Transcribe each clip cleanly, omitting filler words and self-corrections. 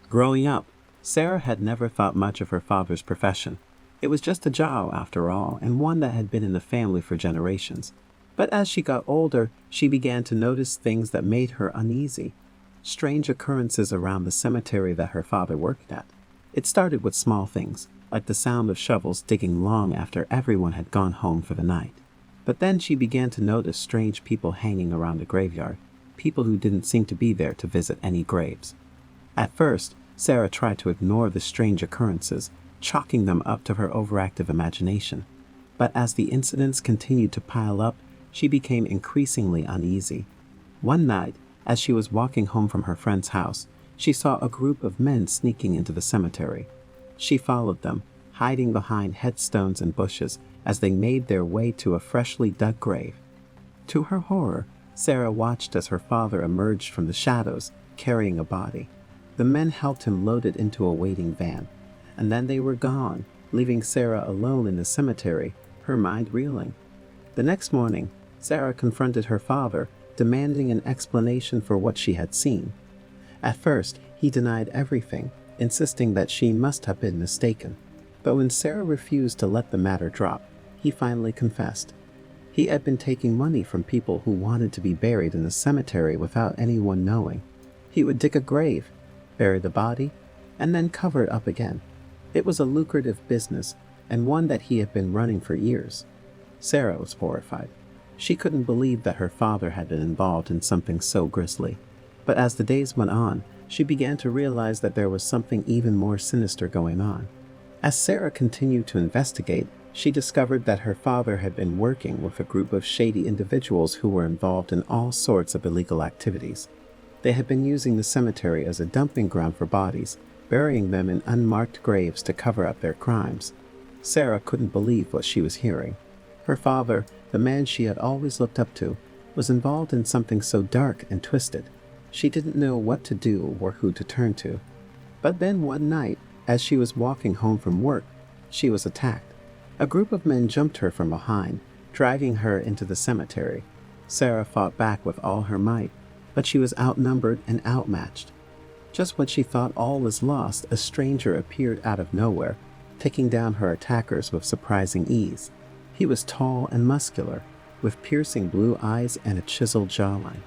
Growing up, Sarah had never thought much of her father's profession. It was just a job, after all, and one that had been in the family for generations. But as she got older, she began to notice things that made her uneasy. Strange occurrences around the cemetery that her father worked at. It started with small things, like the sound of shovels digging long after everyone had gone home for the night. But then she began to notice strange people hanging around the graveyard, people who didn't seem to be there to visit any graves. At first, Sarah tried to ignore the strange occurrences, chalking them up to her overactive imagination. But as the incidents continued to pile up, she became increasingly uneasy. One night, as she was walking home from her friend's house, she saw a group of men sneaking into the cemetery. She followed them, hiding behind headstones and bushes as they made their way to a freshly dug grave. To her horror, Sarah watched as her father emerged from the shadows, carrying a body. The men helped him load it into a waiting van, and then they were gone, leaving Sarah alone in the cemetery, her mind reeling. The next morning, Sarah confronted her father, demanding an explanation for what she had seen. At first, he denied everything, insisting that she must have been mistaken. But when Sarah refused to let the matter drop, he finally confessed. He had been taking money from people who wanted to be buried in the cemetery without anyone knowing. He would dig a grave, bury the body, and then cover it up again. It was a lucrative business, and one that he had been running for years. Sarah was horrified. She couldn't believe that her father had been involved in something so grisly. But as the days went on, she began to realize that there was something even more sinister going on. As Sarah continued to investigate, she discovered that her father had been working with a group of shady individuals who were involved in all sorts of illegal activities. They had been using the cemetery as a dumping ground for bodies, burying them in unmarked graves to cover up their crimes. Sarah couldn't believe what she was hearing. Her father, the man she had always looked up to, was involved in something so dark and twisted. She didn't know what to do or who to turn to. But then one night, as she was walking home from work, she was attacked. A group of men jumped her from behind, dragging her into the cemetery. Sarah fought back with all her might, but she was outnumbered and outmatched. Just when she thought all was lost, a stranger appeared out of nowhere, taking down her attackers with surprising ease. He was tall and muscular, with piercing blue eyes and a chiseled jawline.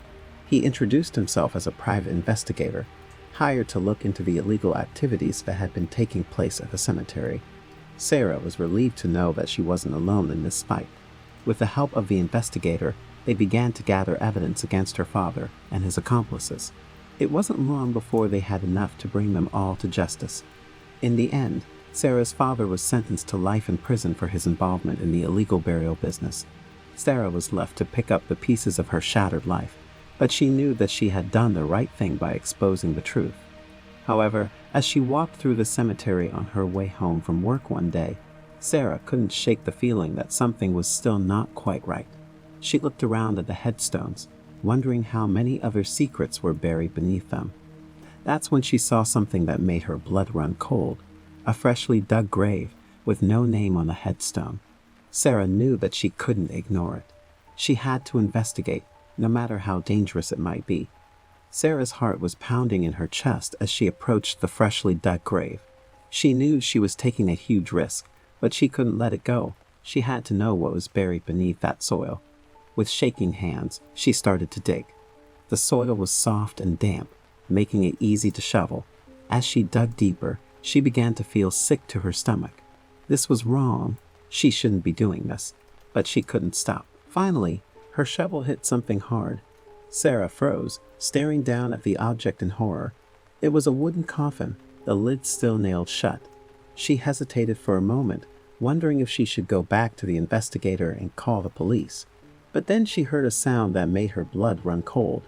He introduced himself as a private investigator, hired to look into the illegal activities that had been taking place at the cemetery. Sarah was relieved to know that she wasn't alone in this fight. With the help of the investigator, they began to gather evidence against her father and his accomplices. It wasn't long before they had enough to bring them all to justice. In the end, Sarah's father was sentenced to life in prison for his involvement in the illegal burial business. Sarah was left to pick up the pieces of her shattered life, but she knew that she had done the right thing by exposing the truth. However, as she walked through the cemetery on her way home from work one day, Sarah couldn't shake the feeling that something was still not quite right. She looked around at the headstones, wondering how many other secrets were buried beneath them. That's when she saw something that made her blood run cold, a freshly dug grave with no name on the headstone. Sarah knew that she couldn't ignore it. She had to investigate, no matter how dangerous it might be. Sarah's heart was pounding in her chest as she approached the freshly dug grave. She knew she was taking a huge risk, but she couldn't let it go. She had to know what was buried beneath that soil. With shaking hands, she started to dig. The soil was soft and damp, making it easy to shovel. As she dug deeper, she began to feel sick to her stomach. This was wrong. She shouldn't be doing this, but she couldn't stop. Finally, her shovel hit something hard. Sarah froze, staring down at the object in horror. It was a wooden coffin, the lid still nailed shut. She hesitated for a moment, wondering if she should go back to the investigator and call the police. But then she heard a sound that made her blood run cold.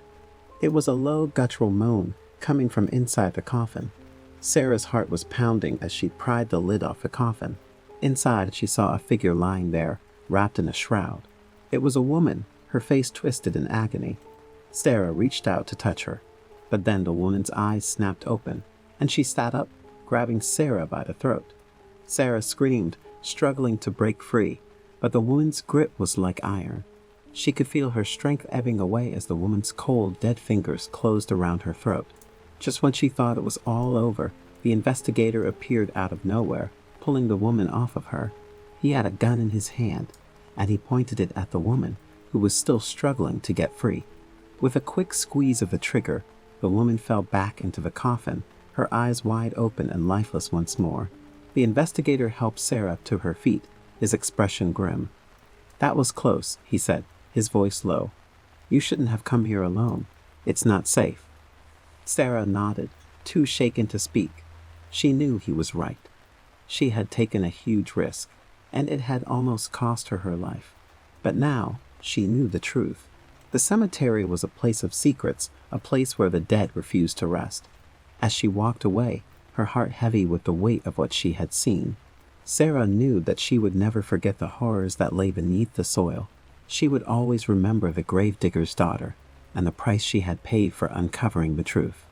It was a low guttural moan coming from inside the coffin. Sarah's heart was pounding as she pried the lid off the coffin. Inside, she saw a figure lying there, wrapped in a shroud. It was a woman, her face twisted in agony. Sarah reached out to touch her, but then the woman's eyes snapped open, and she sat up, grabbing Sarah by the throat. Sarah screamed, struggling to break free, but the woman's grip was like iron. She could feel her strength ebbing away as the woman's cold, dead fingers closed around her throat. Just when she thought it was all over, the investigator appeared out of nowhere, pulling the woman off of her. He had a gun in his hand, and he pointed it at the woman, who was still struggling to get free. With a quick squeeze of the trigger, the woman fell back into the coffin, her eyes wide open and lifeless once more. The investigator helped Sarah to her feet, his expression grim. "That was close," he said, his voice low. "You shouldn't have come here alone. It's not safe." Sarah nodded, too shaken to speak. She knew he was right. She had taken a huge risk, and it had almost cost her her life. But now she knew the truth. The cemetery was a place of secrets, a place where the dead refused to rest. As she walked away, her heart heavy with the weight of what she had seen, Sarah knew that she would never forget the horrors that lay beneath the soil. She would always remember the gravedigger's daughter and the price she had paid for uncovering the truth.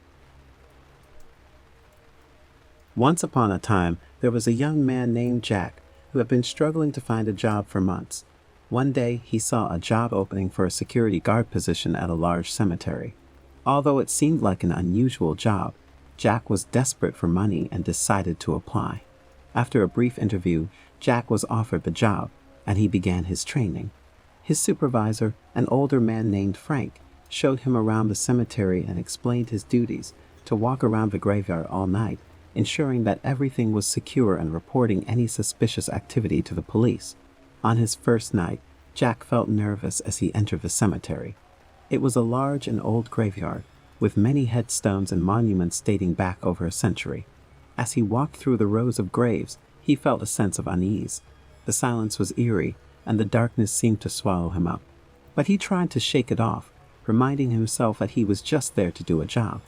Once upon a time, there was a young man named Jack who had been struggling to find a job for months. One day, he saw a job opening for a security guard position at a large cemetery. Although it seemed like an unusual job, Jack was desperate for money and decided to apply. After a brief interview, Jack was offered the job, and he began his training. His supervisor, an older man named Frank, showed him around the cemetery and explained his duties: to walk around the graveyard all night, ensuring that everything was secure and reporting any suspicious activity to the police. On his first night, Jack felt nervous as he entered the cemetery. It was a large and old graveyard, with many headstones and monuments dating back over a century. As he walked through the rows of graves, he felt a sense of unease. The silence was eerie, and the darkness seemed to swallow him up. But he tried to shake it off, reminding himself that he was just there to do a job.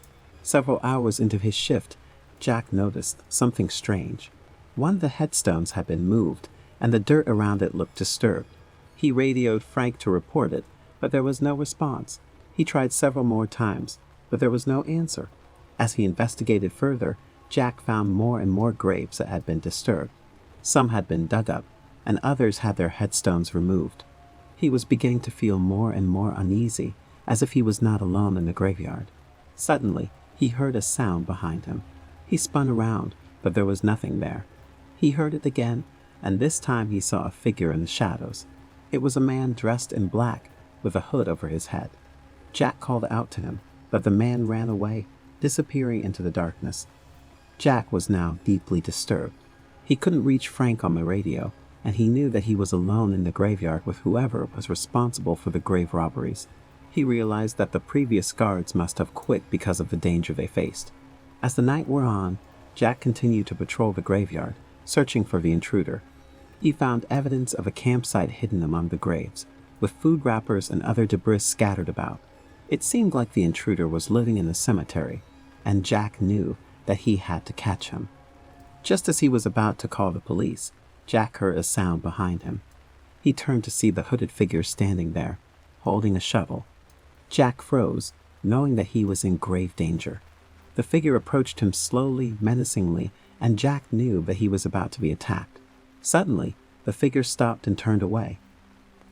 Several hours into his shift, Jack noticed something strange. One of the headstones had been moved, and the dirt around it looked disturbed. He radioed Frank to report it, but there was no response. He tried several more times, but there was no answer. As he investigated further, Jack found more and more graves that had been disturbed. Some had been dug up, and others had their headstones removed. He was beginning to feel more and more uneasy, as if he was not alone in the graveyard. Suddenly, he heard a sound behind him. He spun around, but there was nothing there. He heard it again, and this time he saw a figure in the shadows. It was a man dressed in black, with a hood over his head. Jack called out to him, but the man ran away, disappearing into the darkness. Jack was now deeply disturbed. He couldn't reach Frank on the radio, and he knew that he was alone in the graveyard with whoever was responsible for the grave robberies. He realized that the previous guards must have quit because of the danger they faced. As the night wore on, Jack continued to patrol the graveyard, searching for the intruder. He found evidence of a campsite hidden among the graves, with food wrappers and other debris scattered about. It seemed like the intruder was living in the cemetery, and Jack knew that he had to catch him. Just as he was about to call the police, Jack heard a sound behind him. He turned to see the hooded figure standing there, holding a shovel. Jack froze, knowing that he was in grave danger. The figure approached him slowly, menacingly, and Jack knew that he was about to be attacked. Suddenly, the figure stopped and turned away.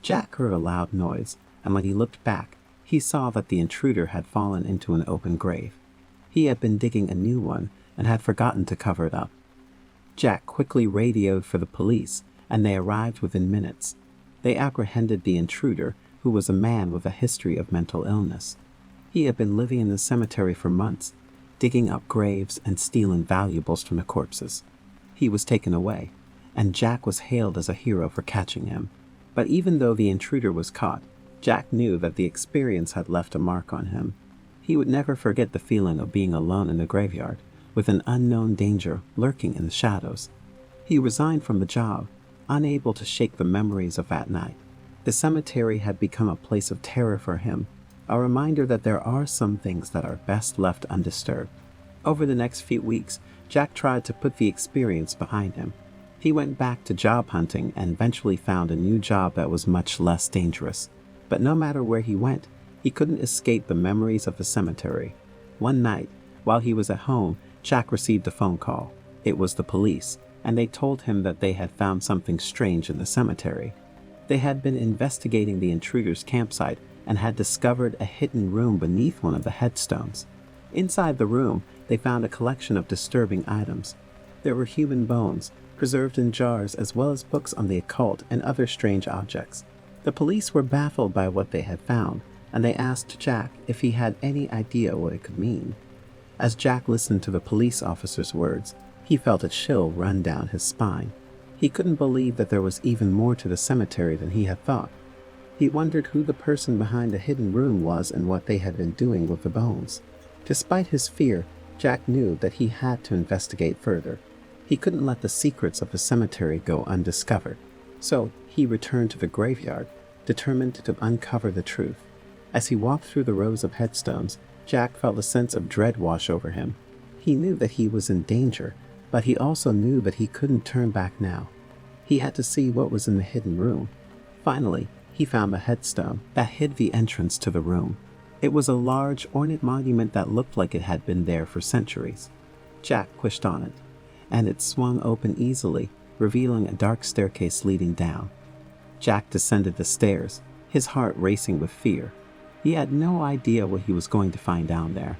Jack heard a loud noise, and when he looked back, he saw that the intruder had fallen into an open grave. He had been digging a new one and had forgotten to cover it up. Jack quickly radioed for the police, and they arrived within minutes. They apprehended the intruder, who was a man with a history of mental illness. He had been living in the cemetery for months, digging up graves and stealing valuables from the corpses. He was taken away, and Jack was hailed as a hero for catching him. But even though the intruder was caught, Jack knew that the experience had left a mark on him. He would never forget the feeling of being alone in the graveyard, with an unknown danger lurking in the shadows. He resigned from the job, unable to shake the memories of that night. The cemetery had become a place of terror for him, a reminder that there are some things that are best left undisturbed. Over the next few weeks, Jack tried to put the experience behind him. He went back to job hunting and eventually found a new job that was much less dangerous. But no matter where he went, he couldn't escape the memories of the cemetery. One night, while he was at home, Jack received a phone call. It was the police, and they told him that they had found something strange in the cemetery. They had been investigating the intruder's campsite and had discovered a hidden room beneath one of the headstones. Inside the room, they found a collection of disturbing items. There were human bones, preserved in jars, as well as books on the occult and other strange objects. The police were baffled by what they had found, and they asked Jack if he had any idea what it could mean. As Jack listened to the police officer's words, he felt a chill run down his spine. He couldn't believe that there was even more to the cemetery than he had thought. He wondered who the person behind the hidden room was and what they had been doing with the bones. Despite his fear, Jack knew that he had to investigate further. He couldn't let the secrets of the cemetery go undiscovered. So he returned to the graveyard, determined to uncover the truth. As he walked through the rows of headstones, Jack felt a sense of dread wash over him. He knew that he was in danger, but he also knew that he couldn't turn back now. He had to see what was in the hidden room. Finally, he found the headstone that hid the entrance to the room. It was a large, ornate monument that looked like it had been there for centuries. Jack pushed on it, and it swung open easily, revealing a dark staircase leading down. Jack descended the stairs, his heart racing with fear. He had no idea what he was going to find down there.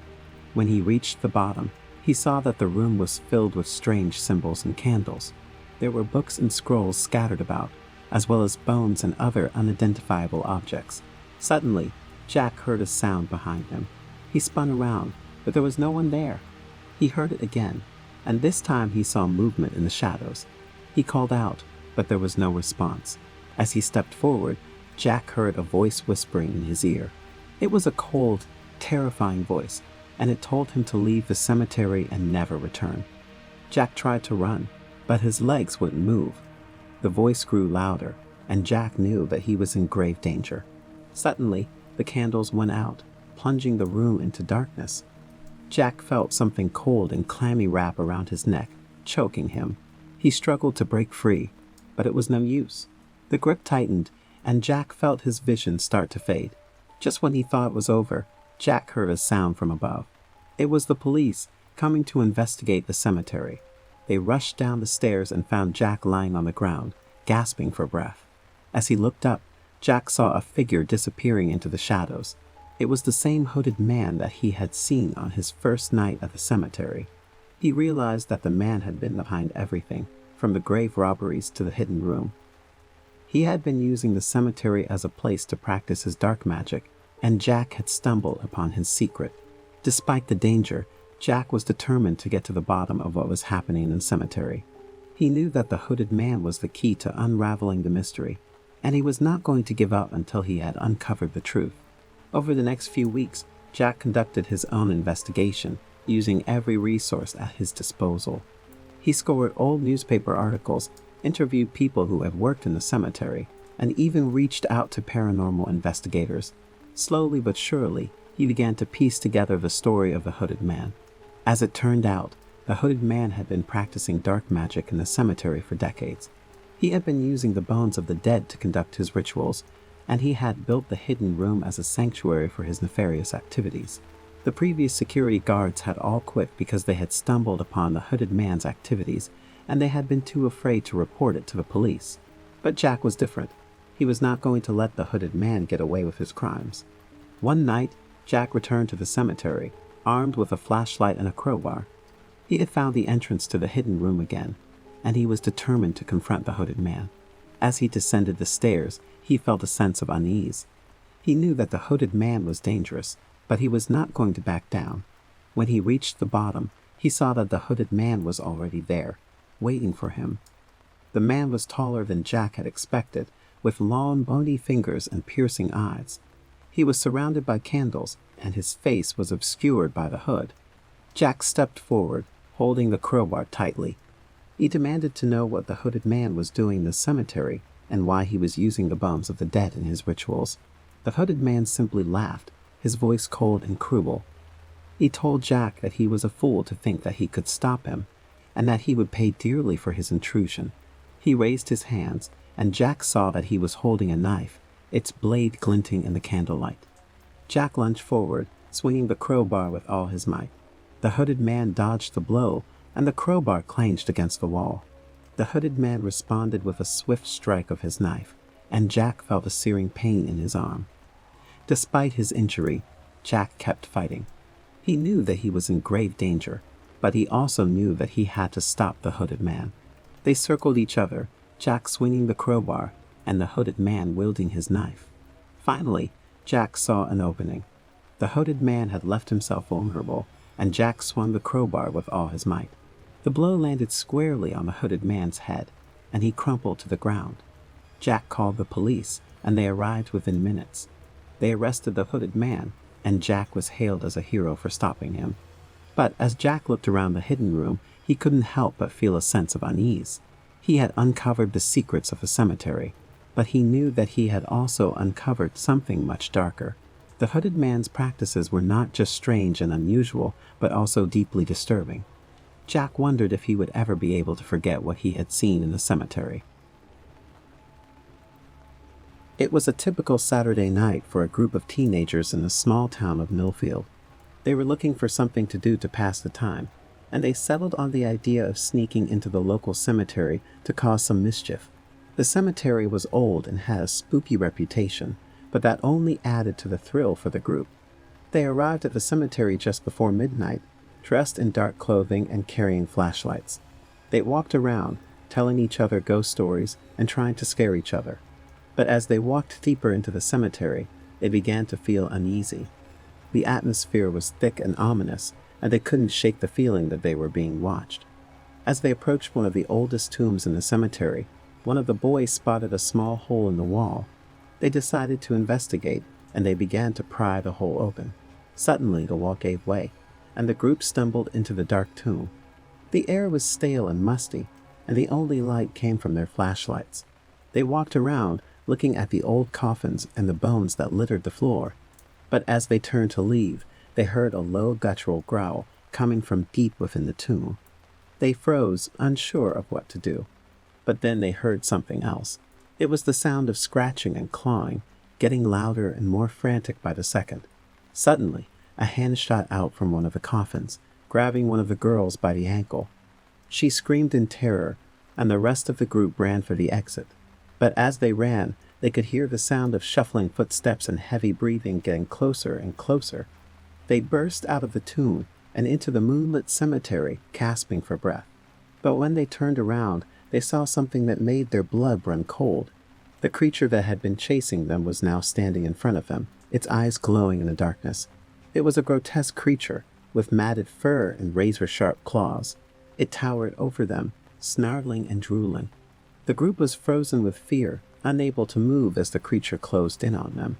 When he reached the bottom, he saw that the room was filled with strange symbols and candles. There were books and scrolls scattered about, as well as bones and other unidentifiable objects. Suddenly, Jack heard a sound behind him. He spun around, but there was no one there. He heard it again, and this time he saw movement in the shadows. He called out, but there was no response. As he stepped forward, Jack heard a voice whispering in his ear. It was a cold, terrifying voice, and it told him to leave the cemetery and never return. Jack tried to run, but his legs wouldn't move. The voice grew louder, and Jack knew that he was in grave danger. Suddenly, the candles went out, plunging the room into darkness. Jack felt something cold and clammy wrap around his neck, choking him. He struggled to break free, but it was no use. The grip tightened, and Jack felt his vision start to fade. Just when he thought it was over, Jack heard a sound from above. It was the police coming to investigate the cemetery. They rushed down the stairs and found Jack lying on the ground, gasping for breath. As he looked up, Jack saw a figure disappearing into the shadows. It was the same hooded man that he had seen on his first night at the cemetery. He realized that the man had been behind everything, from the grave robberies to the hidden room. He had been using the cemetery as a place to practice his dark magic, and Jack had stumbled upon his secret. Despite the danger, Jack was determined to get to the bottom of what was happening in the cemetery. He knew that the hooded man was the key to unraveling the mystery, and he was not going to give up until he had uncovered the truth. Over the next few weeks, Jack conducted his own investigation, using every resource at his disposal. He scoured old newspaper articles, interviewed people who had worked in the cemetery, and even reached out to paranormal investigators. Slowly but surely, he began to piece together the story of the hooded man. As it turned out, the hooded man had been practicing dark magic in the cemetery for decades. He had been using the bones of the dead to conduct his rituals, and he had built the hidden room as a sanctuary for his nefarious activities. The previous security guards had all quit because they had stumbled upon the hooded man's activities, and they had been too afraid to report it to the police. But Jack was different. He was not going to let the hooded man get away with his crimes. One night, Jack returned to the cemetery, armed with a flashlight and a crowbar. He had found the entrance to the hidden room again, and he was determined to confront the hooded man. As he descended the stairs, he felt a sense of unease. He knew that the hooded man was dangerous, but he was not going to back down. When he reached the bottom, he saw that the hooded man was already there, waiting for him. The man was taller than Jack had expected, with long, bony fingers and piercing eyes. He was surrounded by candles, and his face was obscured by the hood. Jack stepped forward, holding the crowbar tightly. He demanded to know what the hooded man was doing in the cemetery and why he was using the bones of the dead in his rituals. The hooded man simply laughed, his voice cold and cruel. He told Jack that he was a fool to think that he could stop him, and that he would pay dearly for his intrusion. He raised his hands, and Jack saw that he was holding a knife, its blade glinting in the candlelight. Jack lunged forward, swinging the crowbar with all his might. The hooded man dodged the blow, and the crowbar clanged against the wall. The hooded man responded with a swift strike of his knife, and Jack felt a searing pain in his arm. Despite his injury, Jack kept fighting. He knew that he was in grave danger, but he also knew that he had to stop the hooded man. They circled each other, Jack swinging the crowbar and the hooded man wielding his knife. Finally, Jack saw an opening. The hooded man had left himself vulnerable, and Jack swung the crowbar with all his might. The blow landed squarely on the hooded man's head, and he crumpled to the ground. Jack called the police, and they arrived within minutes. They arrested the hooded man, and Jack was hailed as a hero for stopping him. But as Jack looked around the hidden room, he couldn't help but feel a sense of unease. He had uncovered the secrets of the cemetery, but he knew that he had also uncovered something much darker. The hooded man's practices were not just strange and unusual, but also deeply disturbing. Jack wondered if he would ever be able to forget what he had seen in the cemetery. It was a typical Saturday night for a group of teenagers in the small town of Millfield. They were looking for something to do to pass the time, and they settled on the idea of sneaking into the local cemetery to cause some mischief. The cemetery was old and had a spooky reputation, but that only added to the thrill for the group. They arrived at the cemetery just before midnight, dressed in dark clothing and carrying flashlights. They walked around, telling each other ghost stories and trying to scare each other. But as they walked deeper into the cemetery, they began to feel uneasy. The atmosphere was thick and ominous, and they couldn't shake the feeling that they were being watched. As they approached one of the oldest tombs in the cemetery, one of the boys spotted a small hole in the wall. They decided to investigate, and they began to pry the hole open. Suddenly, the wall gave way, and the group stumbled into the dark tomb. The air was stale and musty, and the only light came from their flashlights. They walked around, looking at the old coffins and the bones that littered the floor. But as they turned to leave, they heard a low guttural growl coming from deep within the tomb. They froze, unsure of what to do. But then they heard something else. It was the sound of scratching and clawing, getting louder and more frantic by the second. Suddenly, a hand shot out from one of the coffins, grabbing one of the girls by the ankle. She screamed in terror, and the rest of the group ran for the exit. But as they ran, they could hear the sound of shuffling footsteps and heavy breathing getting closer and closer. They burst out of the tomb and into the moonlit cemetery, gasping for breath. But when they turned around, they saw something that made their blood run cold. The creature that had been chasing them was now standing in front of them, its eyes glowing in the darkness. It was a grotesque creature, with matted fur and razor-sharp claws. It towered over them, snarling and drooling. The group was frozen with fear, unable to move as the creature closed in on them.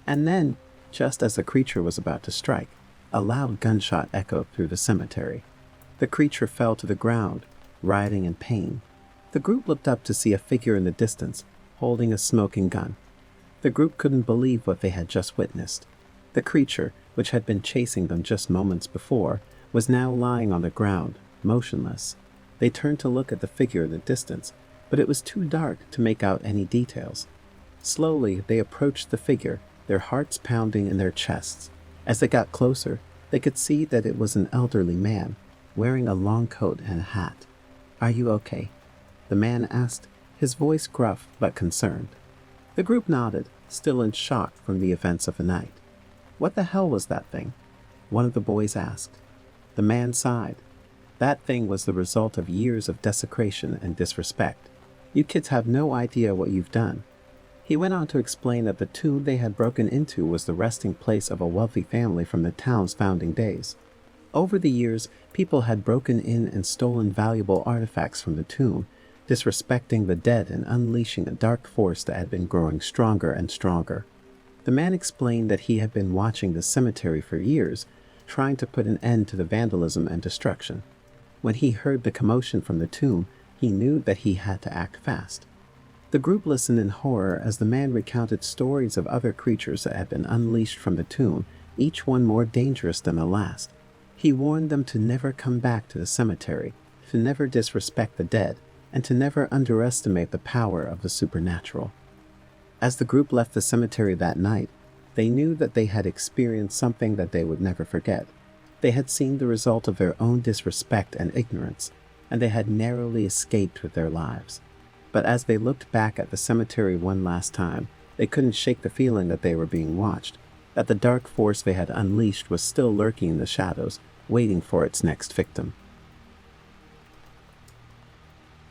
And then, just as the creature was about to strike, a loud gunshot echoed through the cemetery. The creature fell to the ground, writhing in pain. The group looked up to see a figure in the distance, holding a smoking gun. The group couldn't believe what they had just witnessed. The creature, which had been chasing them just moments before, was now lying on the ground, motionless. They turned to look at the figure in the distance, but it was too dark to make out any details. Slowly, they approached the figure, their hearts pounding in their chests. As they got closer, they could see that it was an elderly man, wearing a long coat and a hat. "Are you okay?" the man asked, his voice gruff but concerned. The group nodded, still in shock from the events of the night. "What the hell was that thing?" one of the boys asked. The man sighed. That thing was the result of years of desecration and disrespect. You kids have no idea what you've done. He went on to explain that the tomb they had broken into was the resting place of a wealthy family from the town's founding days. Over the years, people had broken in and stolen valuable artifacts from the tomb, disrespecting the dead and unleashing a dark force that had been growing stronger and stronger. The man explained that he had been watching the cemetery for years, trying to put an end to the vandalism and destruction. When he heard the commotion from the tomb, he knew that he had to act fast. The group listened in horror as the man recounted stories of other creatures that had been unleashed from the tomb, each one more dangerous than the last. He warned them to never come back to the cemetery, to never disrespect the dead, and to never underestimate the power of the supernatural. As the group left the cemetery that night, they knew that they had experienced something that they would never forget. They had seen the result of their own disrespect and ignorance, and they had narrowly escaped with their lives. But as they looked back at the cemetery one last time, they couldn't shake the feeling that they were being watched. that the dark force they had unleashed was still lurking in the shadows, waiting for its next victim.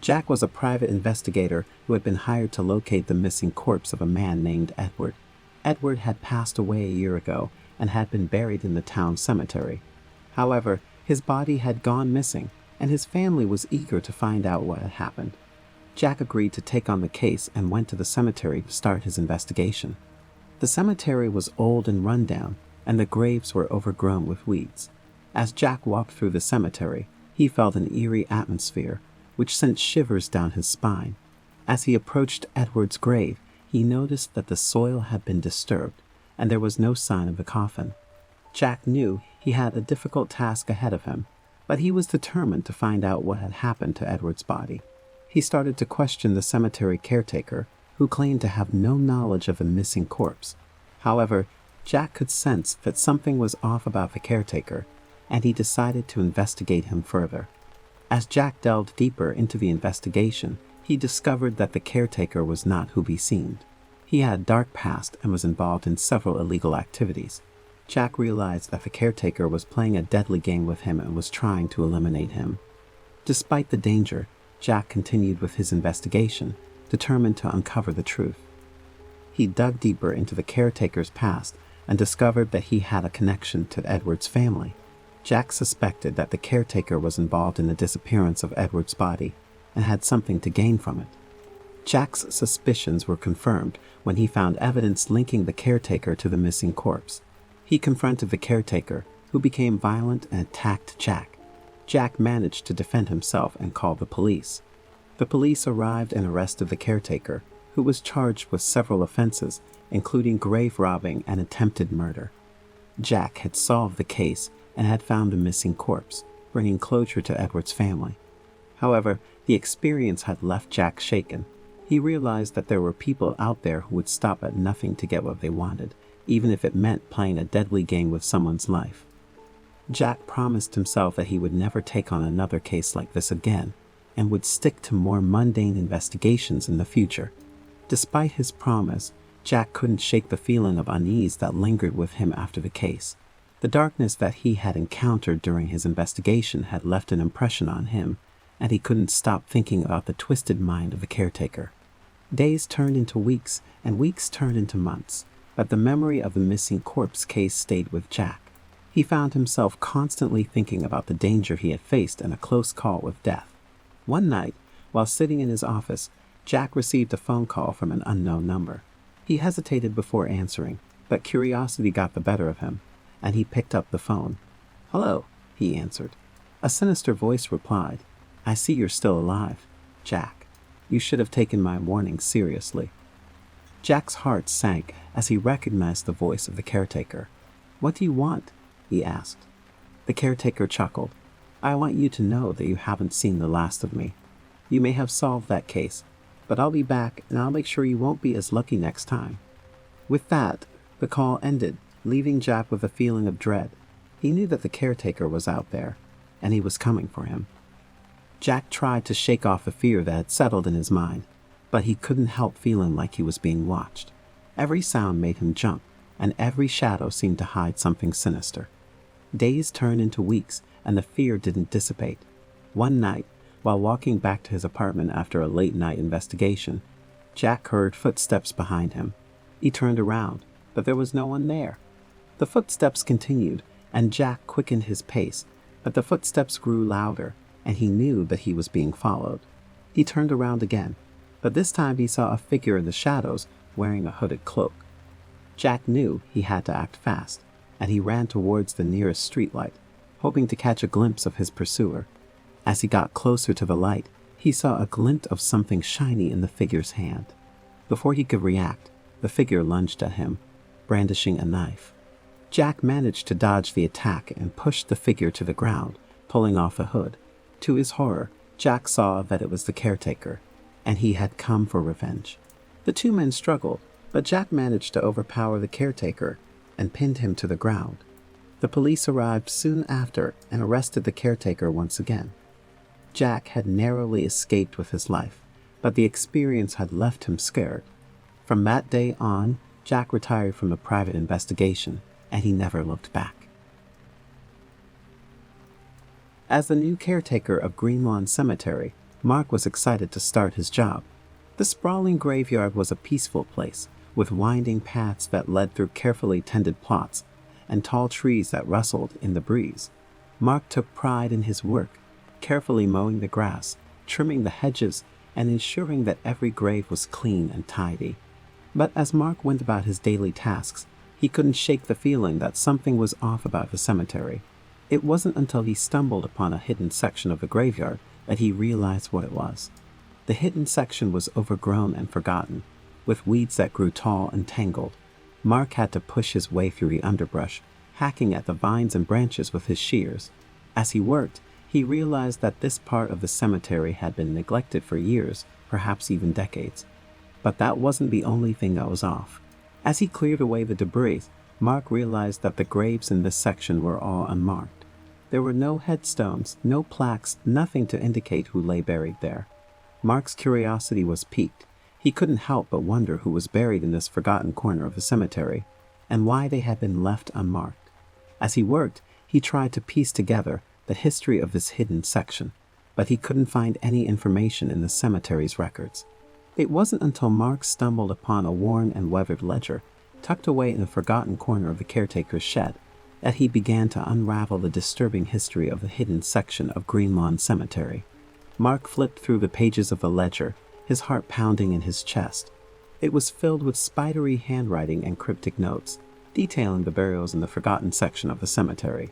Jack was a private investigator who had been hired to locate the missing corpse of a man named Edward. Edward had passed away a year ago and had been buried in the town cemetery. However, his body had gone missing, and his family was eager to find out what had happened. Jack agreed to take on the case and went to the cemetery to start his investigation. The cemetery was old and run down, and the graves were overgrown with weeds. As Jack walked through the cemetery, he felt an eerie atmosphere, which sent shivers down his spine. As he approached Edward's grave, he noticed that the soil had been disturbed, and there was no sign of a coffin. Jack knew he had a difficult task ahead of him, but he was determined to find out what had happened to Edward's body. He started to question the cemetery caretaker, who claimed to have no knowledge of the missing corpse. However, Jack could sense that something was off about the caretaker, and he decided to investigate him further. As Jack delved deeper into the investigation, he discovered that the caretaker was not who he seemed. He had a dark past and was involved in several illegal activities. Jack realized that the caretaker was playing a deadly game with him and was trying to eliminate him. Despite the danger, Jack continued with his investigation, determined to uncover the truth. He dug deeper into the caretaker's past and discovered that he had a connection to Edward's family. Jack suspected that the caretaker was involved in the disappearance of Edward's body and had something to gain from it. Jack's suspicions were confirmed when he found evidence linking the caretaker to the missing corpse. He confronted the caretaker, who became violent and attacked Jack. Jack managed to defend himself and called the police. The police arrived and arrested the caretaker, who was charged with several offenses, including grave robbing and attempted murder. Jack had solved the case and had found the missing corpse, bringing closure to Edward's family. However, the experience had left Jack shaken. He realized that there were people out there who would stop at nothing to get what they wanted, even if it meant playing a deadly game with someone's life. Jack promised himself that he would never take on another case like this again, and would stick to more mundane investigations in the future. Despite his promise, Jack couldn't shake the feeling of unease that lingered with him after the case. The darkness that he had encountered during his investigation had left an impression on him, and he couldn't stop thinking about the twisted mind of the caretaker. Days turned into weeks, and weeks turned into months, but the memory of the missing corpse case stayed with Jack. He found himself constantly thinking about the danger he had faced and a close call with death. One night, while sitting in his office, Jack received a phone call from an unknown number. He hesitated before answering, but curiosity got the better of him, and he picked up the phone. "Hello," he answered. A sinister voice replied, "I see you're still alive, Jack. You should have taken my warning seriously." Jack's heart sank as he recognized the voice of the caretaker. "What do you want?" he asked. The caretaker chuckled. "I want you to know that you haven't seen the last of me. You may have solved that case, but I'll be back and I'll make sure you won't be as lucky next time." With that, the call ended, leaving Jack with a feeling of dread. He knew that the caretaker was out there, and he was coming for him. Jack tried to shake off the fear that had settled in his mind, but he couldn't help feeling like he was being watched. Every sound made him jump, and every shadow seemed to hide something sinister. Days turned into weeks, and the fear didn't dissipate. One night, while walking back to his apartment after a late-night investigation, Jack heard footsteps behind him. He turned around, but there was no one there. The footsteps continued, and Jack quickened his pace, but the footsteps grew louder, and he knew that he was being followed. He turned around again, but this time he saw a figure in the shadows wearing a hooded cloak. Jack knew he had to act fast, and he ran towards the nearest streetlight, hoping to catch a glimpse of his pursuer. As he got closer to the light, he saw a glint of something shiny in the figure's hand. Before he could react, the figure lunged at him, brandishing a knife. Jack managed to dodge the attack and pushed the figure to the ground, pulling off the hood. To his horror, Jack saw that it was the caretaker, and he had come for revenge. The two men struggled, but Jack managed to overpower the caretaker and pinned him to the ground. The police arrived soon after and arrested the caretaker once again. Jack had narrowly escaped with his life, but the experience had left him scared. From that day on, Jack retired from the private investigation, and he never looked back. As the new caretaker of Green Lawn Cemetery, Mark was excited to start his job. The sprawling graveyard was a peaceful place, with winding paths that led through carefully tended plots and tall trees that rustled in the breeze. Mark took pride in his work, carefully mowing the grass, trimming the hedges, and ensuring that every grave was clean and tidy. But as Mark went about his daily tasks, he couldn't shake the feeling that something was off about the cemetery. It wasn't until he stumbled upon a hidden section of the graveyard that he realized what it was. The hidden section was overgrown and forgotten, with weeds that grew tall and tangled. Mark had to push his way through the underbrush, hacking at the vines and branches with his shears. As he worked, he realized that this part of the cemetery had been neglected for years, perhaps even decades. But that wasn't the only thing that was off. As he cleared away the debris, Mark realized that the graves in this section were all unmarked. There were no headstones, no plaques, nothing to indicate who lay buried there. Mark's curiosity was piqued. He couldn't help but wonder who was buried in this forgotten corner of the cemetery, and why they had been left unmarked. As he worked, he tried to piece together the history of this hidden section, but he couldn't find any information in the cemetery's records. It wasn't until Mark stumbled upon a worn and weathered ledger, tucked away in a forgotten corner of the caretaker's shed, that he began to unravel the disturbing history of the hidden section of Green Lawn Cemetery. Mark flipped through the pages of the ledger, his heart pounding in his chest. It was filled with spidery handwriting and cryptic notes, detailing the burials in the forgotten section of the cemetery.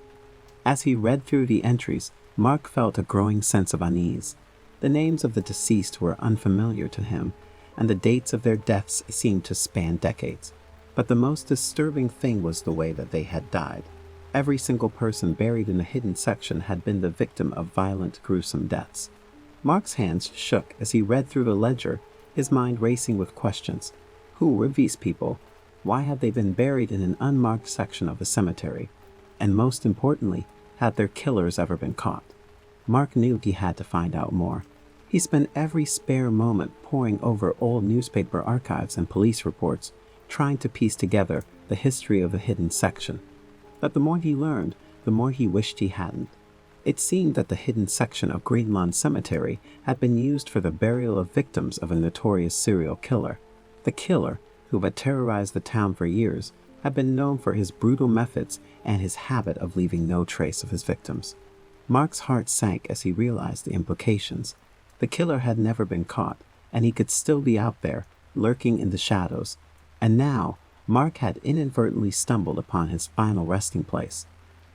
As he read through the entries, Mark felt a growing sense of unease. The names of the deceased were unfamiliar to him, and the dates of their deaths seemed to span decades. But the most disturbing thing was the way that they had died. Every single person buried in the hidden section had been the victim of violent, gruesome deaths. Mark's hands shook as he read through the ledger, his mind racing with questions. Who were these people? Why had they been buried in an unmarked section of the cemetery? And most importantly, had their killers ever been caught? Mark knew he had to find out more. He spent every spare moment poring over old newspaper archives and police reports, trying to piece together the history of the hidden section. But the more he learned, the more he wished he hadn't. It seemed that the hidden section of Green Lawn Cemetery had been used for the burial of victims of a notorious serial killer. The killer, who had terrorized the town for years, had been known for his brutal methods and his habit of leaving no trace of his victims. Mark's heart sank as he realized the implications. The killer had never been caught, and he could still be out there, lurking in the shadows. And now, Mark had inadvertently stumbled upon his final resting place.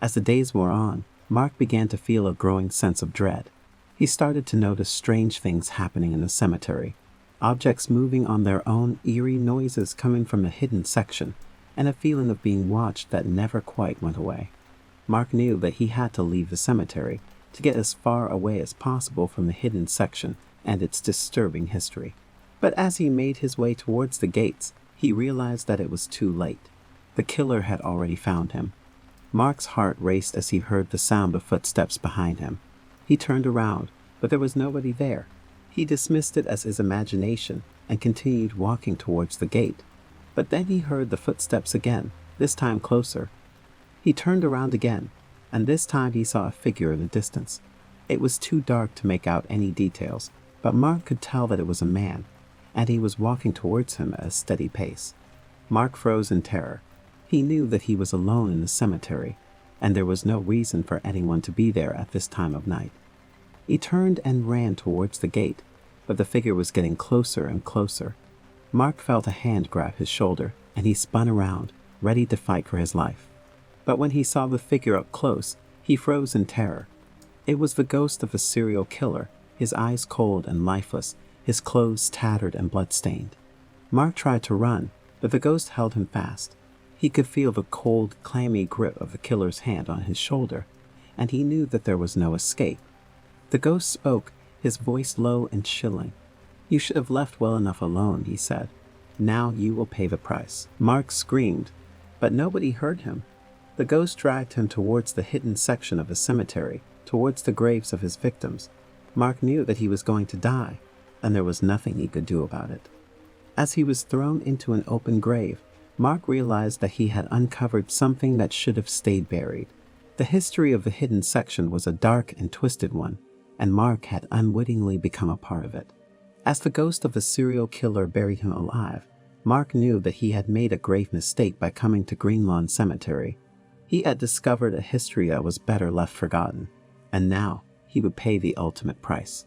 As the days wore on, Mark began to feel a growing sense of dread. He started to notice strange things happening in the cemetery. Objects moving on their own, eerie noises coming from the hidden section, and a feeling of being watched that never quite went away. Mark knew that he had to leave the cemetery to get as far away as possible from the hidden section and its disturbing history. But as he made his way towards the gates, he realized that it was too late. The killer had already found him. Mark's heart raced as he heard the sound of footsteps behind him. He turned around, but there was nobody there. He dismissed it as his imagination and continued walking towards the gate. But then he heard the footsteps again, this time closer. He turned around again, and this time he saw a figure in the distance. It was too dark to make out any details, but Mark could tell that it was a man, and he was walking towards him at a steady pace. Mark froze in terror. He knew that he was alone in the cemetery, and there was no reason for anyone to be there at this time of night. He turned and ran towards the gate, but the figure was getting closer and closer. Mark felt a hand grab his shoulder, and he spun around, ready to fight for his life. But when he saw the figure up close, he froze in terror. It was the ghost of a serial killer, his eyes cold and lifeless, his clothes tattered and blood-stained. Mark tried to run, but the ghost held him fast. He could feel the cold, clammy grip of the killer's hand on his shoulder, and he knew that there was no escape. The ghost spoke, his voice low and chilling. "You should have left well enough alone," he said. "Now you will pay the price." Mark screamed, but nobody heard him. The ghost dragged him towards the hidden section of the cemetery, towards the graves of his victims. Mark knew that he was going to die, and there was nothing he could do about it. As he was thrown into an open grave, Mark realized that he had uncovered something that should have stayed buried. The history of the hidden section was a dark and twisted one, and Mark had unwittingly become a part of it. As the ghost of a serial killer buried him alive, Mark knew that he had made a grave mistake by coming to Greenlawn Cemetery. He had discovered a history that was better left forgotten, and now he would pay the ultimate price.